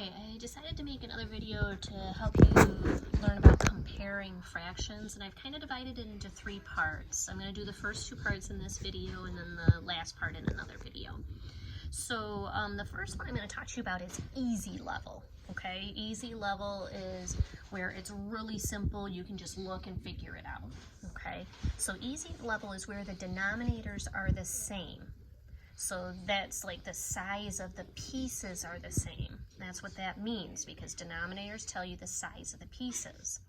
Okay, I decided to make another video to help you learn about comparing fractions, and I've kind of divided it into 3 parts. I'm going to do the first 2 parts in this video and then the last part in another video. So the first one I'm going to talk to you about is easy level. Okay, easy level is where it's really simple, you can just look and figure it out. Okay, so easy level is where the denominators are the same. So that's like the size of the pieces are the same. That's what that means, because denominators tell you the size of the pieces.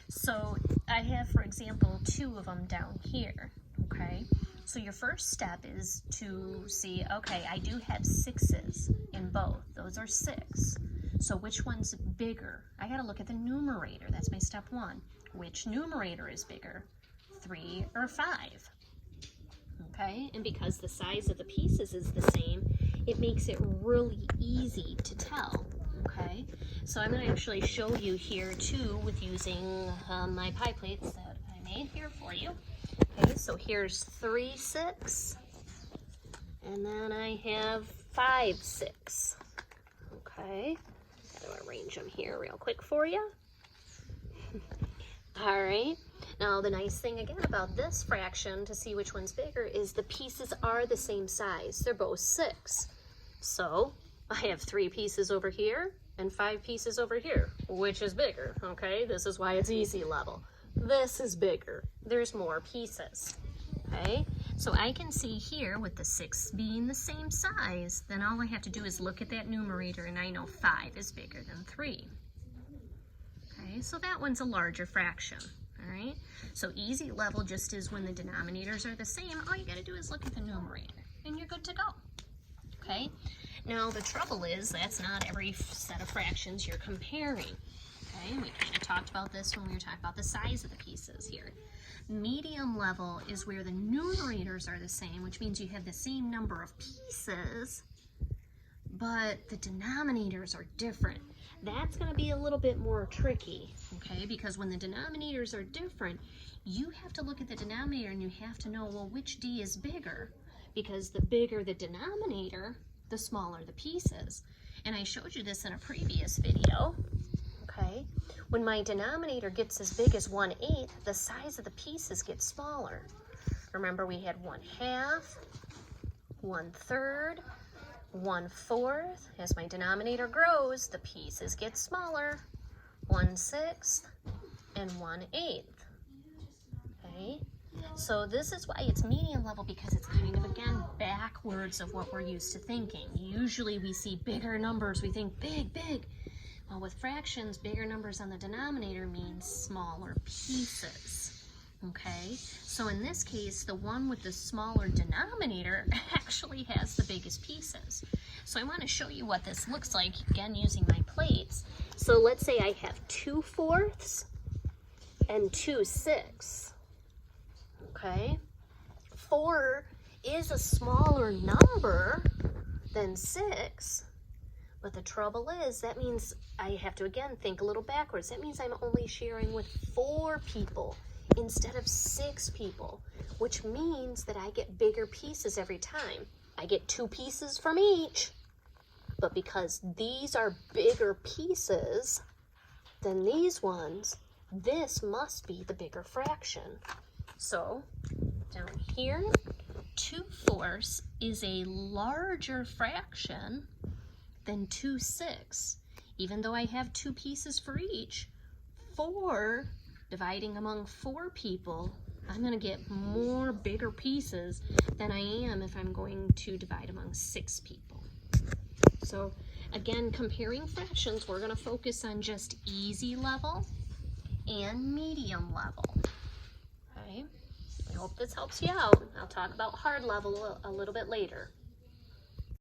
So I have, for example, 2 of them down here, okay? So your first step is to see, okay, I do have 6's in both. Those are 6. So which one's bigger? I gotta look at the numerator. That's my step 1. Which numerator is bigger, 3 or 5? Okay, and because the size of the pieces is the same, it makes it really easy to tell. Okay, so I'm going to actually show you here too with using my pie plates that I made here for you. Okay, so here's 3 6, and then I have 5 6. Okay, gotta arrange them here real quick for you. All right. Now, the nice thing again about this fraction to see which one's bigger is the pieces are the same size. They're both 6. So I have 3 pieces over here and 5 pieces over here. Which is bigger? Okay, this is why it's easy level. This is bigger. There's more pieces. Okay, so I can see here with the 6 being the same size, then all I have to do is look at that numerator and I know 5 is bigger than 3. Okay, so that one's a larger fraction. All right, so easy level just is when the denominators are the same. All you got to do is look at the numerator and you're good to go. Okay, now the trouble is that's not every set of fractions you're comparing. Okay, we kind of talked about this when we were talking about the size of the pieces here. Medium level is where the numerators are the same, which means you have the same number of pieces, but the denominators are different. That's going to be a little bit more tricky, okay, because when the denominators are different, you have to look at the denominator and you have to know, well, which d is bigger, because the bigger the denominator, the smaller the pieces. And I showed you this in a previous video, okay? When my denominator gets as big as 1/8, the size of the pieces gets smaller. Remember, we had 1/2, 1/3, 1/4. As my denominator grows, the pieces get smaller. 1/6 and 1/8. Okay, so this is why it's medium level, because it's kind of, again, backwards of what we're used to thinking. Usually we see bigger numbers, we think big, big. Well, with fractions, bigger numbers on the denominator means smaller pieces. Okay, so in this case, the one with the smaller denominator actually has the biggest pieces. So I want to show you what this looks like, again, using my plates. So let's say I have 2 4ths and 2 6. Okay, 4 is a smaller number than 6, but the trouble is that means I have to, again, think a little backwards. That means I'm only sharing with 4 people instead of 6 people, which means that I get bigger pieces every time. I get 2 pieces from each, but because these are bigger pieces than these ones, this must be the bigger fraction. So down here, 2 4ths is a larger fraction than 2 6. Even though I have 2 pieces for each, 4 dividing among 4 people, I'm going to get more bigger pieces than I am if I'm going to divide among 6 people. So again, comparing fractions, we're going to focus on just easy level and medium level. Okay, I hope this helps you out. I'll talk about hard level a little bit later.